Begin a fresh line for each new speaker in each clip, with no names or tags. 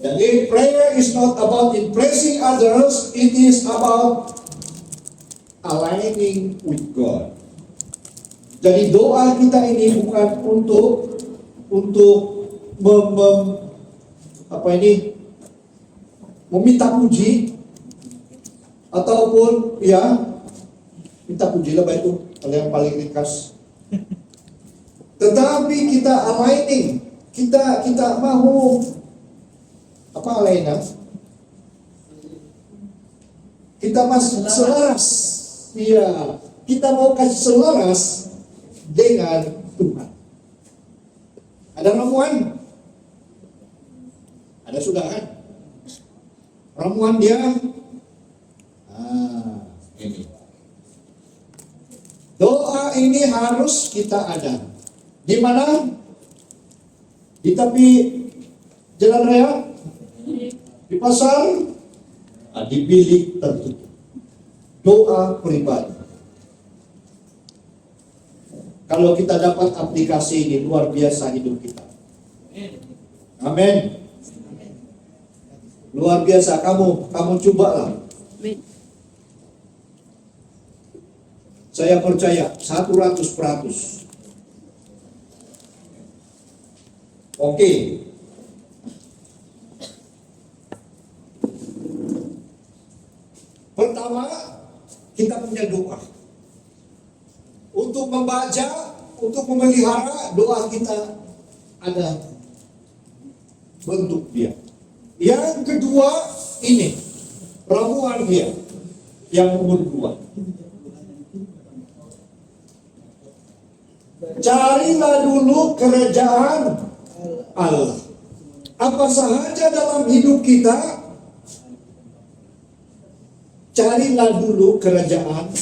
Jadi prayer is not about impressing others, it is about aligning with God. Jadi doa kita ini bukan untuk meminta puji ataupun ya minta puji lah itu yang paling ringkas. Tetapi kita aligning, kita mau apa aligning? Kita masih selaras, iya. Kita mau kasih selaras dengan Tuhan. Ada ramuan? Ada sudah kan? Ramuan dia ini. Doa ini harus kita ada. Di mana? Di tepi jalan raya? Di pasar? Di bilik tertutup. Doa pribadi. Kalau kita dapat aplikasi ini, luar biasa hidup kita. Amin. Luar biasa, kamu cobalah. Saya percaya 100%. Oke. Pertama, kita punya doa. Untuk membaca, untuk memelihara, doa kita ada bentuk dia. Yang kedua, ini ramuan dia. Yang nomor 2. Carilah dulu kerajaan Allah. Apa sahaja dalam hidup kita, carilah dulu kerajaan Allah.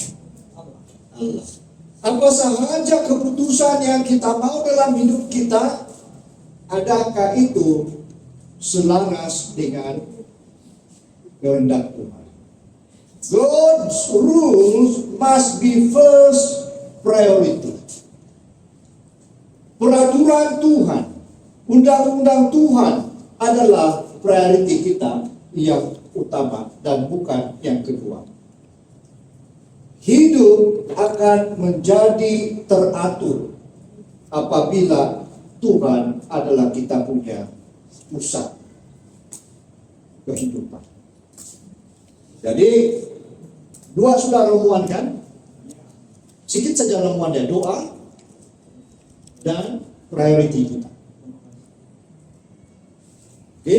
Apa sahaja keputusan yang kita mau dalam hidup kita, adakah itu selaras dengan kehendak Tuhan? God's rules must be first priority. Peraturan Tuhan, undang-undang Tuhan adalah priority kita yang utama dan bukan yang kedua. Hidup akan menjadi teratur apabila Tuhan adalah kita punya pusat kehidupan. Jadi 2 sudah ramuan kan? Sedikit saja ramuannya, doa dan priority kita. Oke?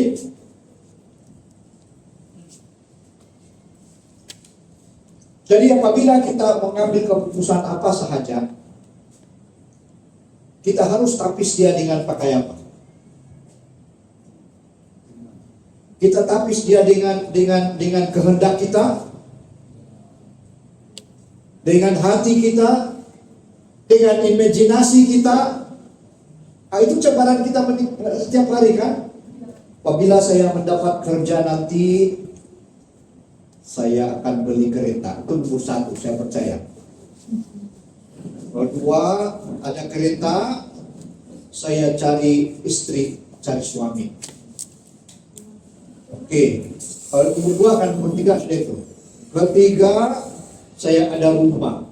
Jadi apabila kita mengambil keputusan apa sahaja, kita harus tapis dia dengan pakai apa? Kita tapis dia dengan kehendak kita, dengan hati kita, dengan imajinasi kita. Itu cabaran kita setiap hari kan? Apabila saya mendapat kerja nanti, saya akan beli kereta. Itu nomor 1, saya percaya. Kedua, ada kereta, saya cari istri, cari suami. Oke. Kalau nomor 2 kan nomor 3 sudah itu. Ketiga, saya ada rumah.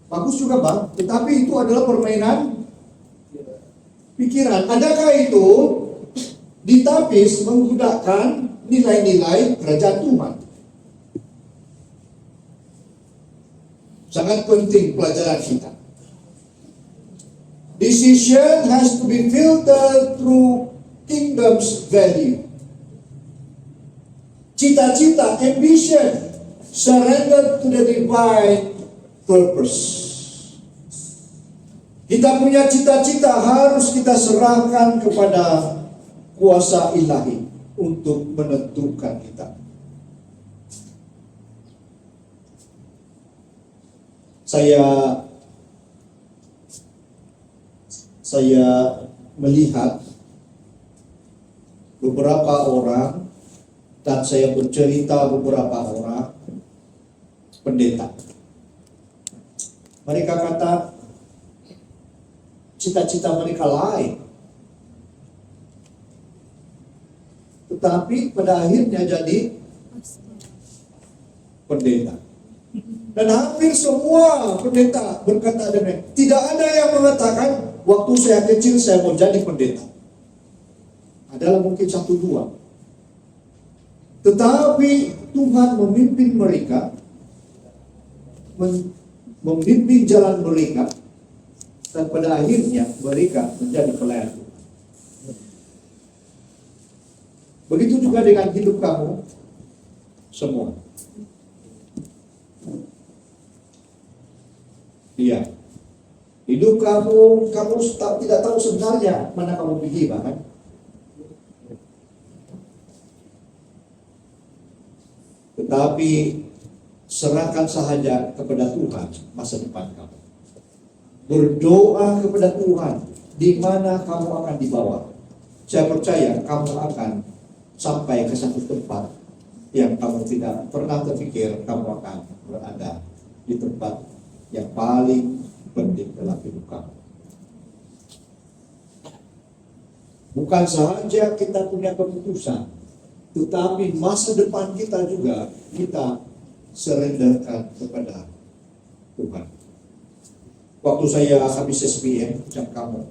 Bagus juga bang, tetapi itu adalah permainan pikiran. Adakah itu ditapis menggunakan nilai-nilai kerajaan Tuhan? Sangat penting pelajaran kita. Decision has to be filtered through kingdom's value. Cita-cita, ambition, surrender to the divine purpose. Kita punya cita-cita harus kita serahkan kepada kuasa ilahi untuk menentukan kita. Saya melihat beberapa orang dan saya bercerita beberapa orang pendeta. Mereka kata cita-cita mereka lain. tetapi pada akhirnya jadi pendeta. Dan hampir semua pendeta berkata demikian. Tidak ada yang mengatakan waktu saya kecil saya mau jadi pendeta. Adalah mungkin 1-2. Tetapi Tuhan memimpin mereka, memimpin jalan mereka, dan pada akhirnya mereka menjadi pelayan Tuhan. Begitu juga dengan hidup kamu semua. Iya. Hidup kamu tidak tahu sebenarnya mana kamu pergi bahkan. Tetapi serahkan sahaja kepada Tuhan masa depan kamu. Berdoa kepada Tuhan di mana kamu akan dibawa. Saya percaya kamu akan sampai ke satu tempat yang kamu tidak pernah terpikir kamu akan berada di tempat yang paling penting dalam hidup kamu. Bukan sahaja kita punya keputusan, tetapi masa depan kita juga kita serendakan kepada Tuhan. Waktu saya habis SPM, macam kamu,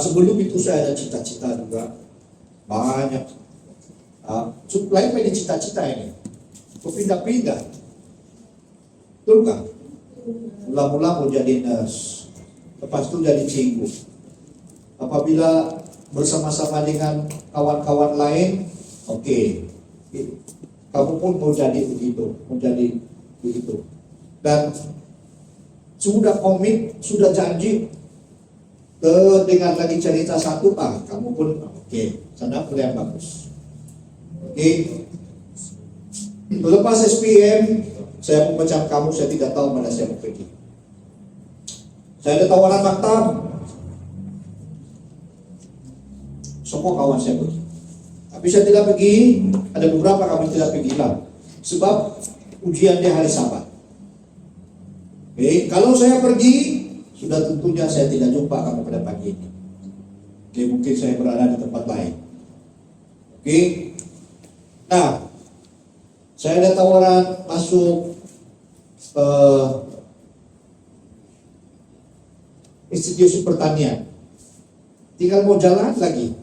sebelum itu saya ada cita-cita juga banyak. Lain pada cita-cita ini, pindah-pindah. Betul nggak? Mula-mula mau jadi nurse, lepas itu jadi cikgu. Apabila bersama-sama dengan kawan-kawan lain, oke, kamu pun mau jadi begitu, dan sudah komit, sudah janji, dengan lagi cerita satu, kamu pun oke, sana yang bagus. Lepas SPM, saya macam kamu, saya tidak tahu mana saya mau pergi. Saya ada tawaran maktab, semua kawan saya pergi. Tapi saya tidak pergi, ada beberapa kami tidak pergi lah. Sebab ujian di hari Sabat. Kalau saya pergi, sudah tentunya saya tidak jumpa kamu pada pagi ini. Mungkin saya berada di tempat lain. Nah, saya ada tawaran masuk institusi pertanian. Tinggal mau jalan lagi.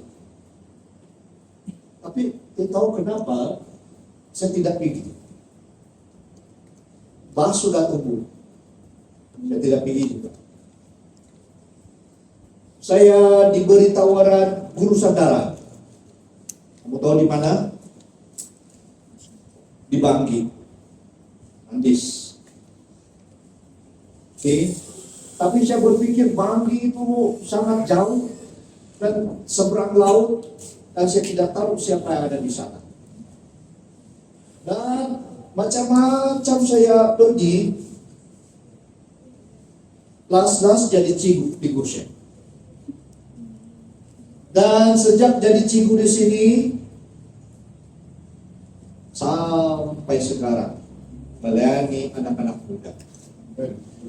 Tapi tidak tahu kenapa saya tidak pergi. Bas sudah tumbuh, saya tidak pergi juga. Saya diberi tawaran guru saudara. Kamu tahu di mana? Di Banggi, Andis. Tapi saya berpikir Banggi itu sangat jauh dan seberang laut, dan saya tidak tahu siapa yang ada di sana. Dan macam-macam saya pergi, las-las jadi cikgu di Gushen. Dan sejak jadi cikgu di sini sampai sekarang melayani anak-anak muda.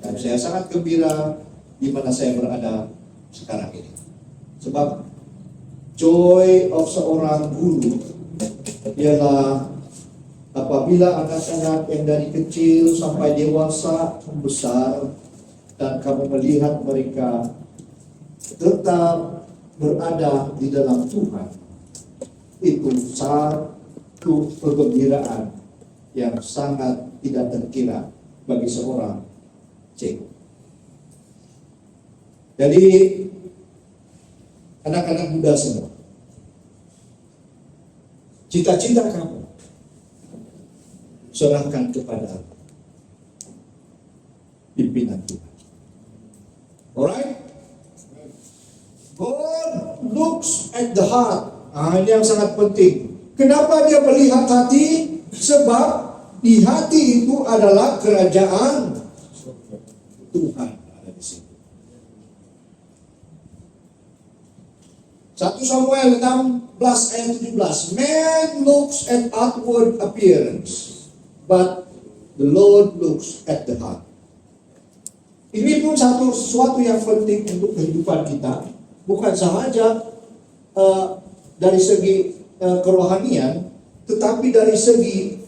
Dan saya sangat gembira di mana saya berada sekarang ini. Sebab joy of seorang guru ialah apabila anak-anak yang dari kecil sampai dewasa membesar dan kamu melihat mereka tetap berada di dalam Tuhan, itu satu kegembiraan yang sangat tidak terkira bagi seorang cikgu. Jadi anak-anak muda semua, cita-cita kamu serahkan kepada pimpinan Tuhan. Alright? God looks at the heart. Ini yang sangat penting. Kenapa dia melihat hati? Sebab di hati itu adalah kerajaan Tuhan ada di situ. 1 Samuel 16 ayat 17. Man looks at outward appearance, but the Lord looks at the heart. Ini pun sesuatu yang penting untuk kehidupan kita. Bukan sahaja dari segi kerohanian, tetapi dari segi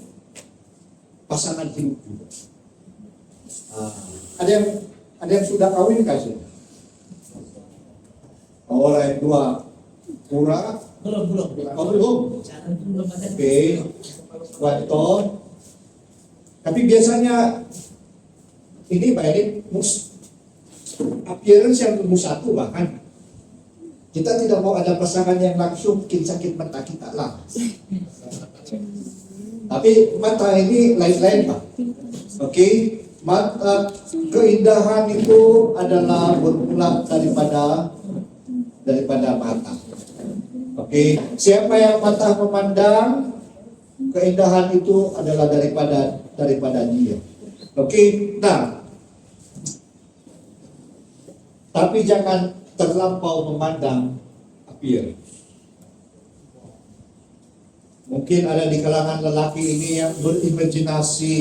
pasangan hidup juga. Ada yang sudah kawin kasih? Orang dua pura? Belum. Oke. Waktu. Tapi biasanya ini appearance yang nomor satu bahkan. Kita tidak mau ada pasangan yang langsung bikin sakit mata kita lah. Tapi mata ini lain-lain Pak. Oke. Mata keindahan itu adalah bermula daripada mata. Oke, siapa yang mata memandang, keindahan itu adalah daripada dia. Oke, nah, tapi jangan terlampau memandang appearance. Mungkin ada di kalangan lelaki ini yang berimajinasi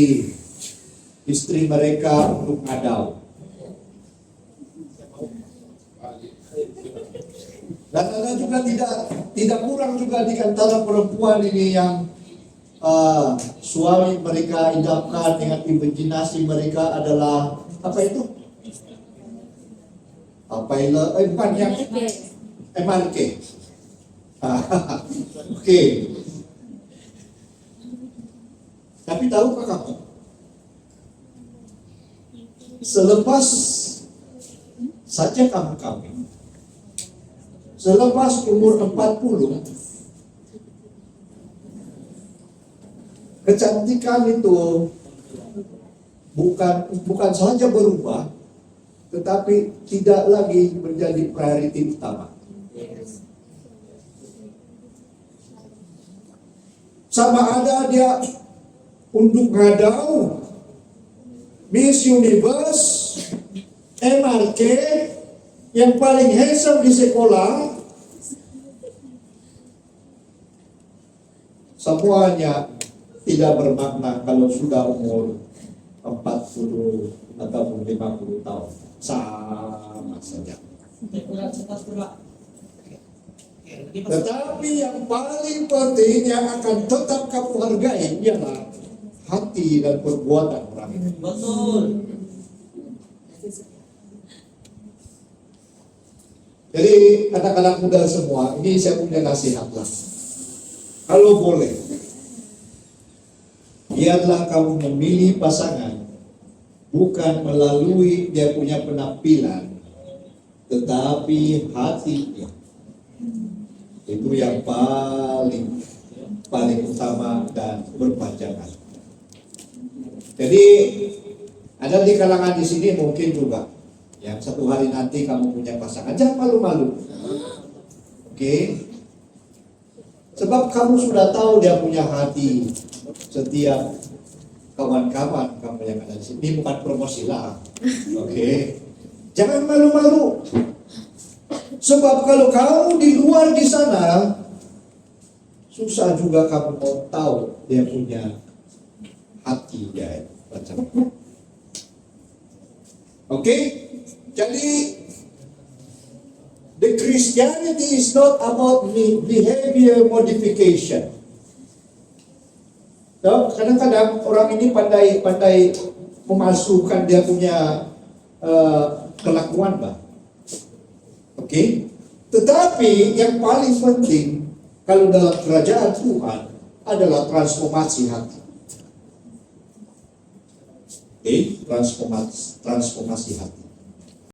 istri mereka untuk ngadau. Dan ada juga tidak kurang juga di antara perempuan ini yang suami mereka idamkan dengan imajinasi mereka adalah apa itu? Bukan yang MRK. Oke. Tapi tahukah kamu? Selepas saja kamu kawin, selepas umur 40, kecantikan itu bukan saja berubah, tetapi tidak lagi menjadi priority utama. Sama ada dia untuk ngadau Miss Universe, MRK, yang paling handsome di sekolah, semuanya tidak bermakna kalau sudah umur 40 ataupun 50 tahun. Sama saja. Tetapi yang paling penting yang akan tetap kamu hargai ialah hati dan perbuatan orang itu.
Betul.
Jadi anak-anak muda semua, ini saya punya nasihat lah. Kalau boleh, biarlah kamu memilih pasangan bukan melalui dia punya penampilan, tetapi hatinya. Itu yang paling utama dan berpanjangan. Jadi ada di kalangan di sini mungkin juga yang satu hari nanti kamu punya pasangan, jangan malu-malu. Oke? Sebab kamu sudah tahu dia punya hati. Setiap kawan-kawan kamu yang ada di sini, ini bukan promosi lah. Oke? Jangan malu-malu. Sebab kalau kamu di luar di sana, susah juga kamu mau tahu dia punya hati dia macam. Oke? Jadi the Christianity is not about behavior modification. So, kadang-kadang orang ini pandai memasukkan dia punya kelakuan, Pak. Oke? Tetapi yang paling penting kalau dalam kerajaan Tuhan adalah transformasi hati. Oke? Transformasi hati.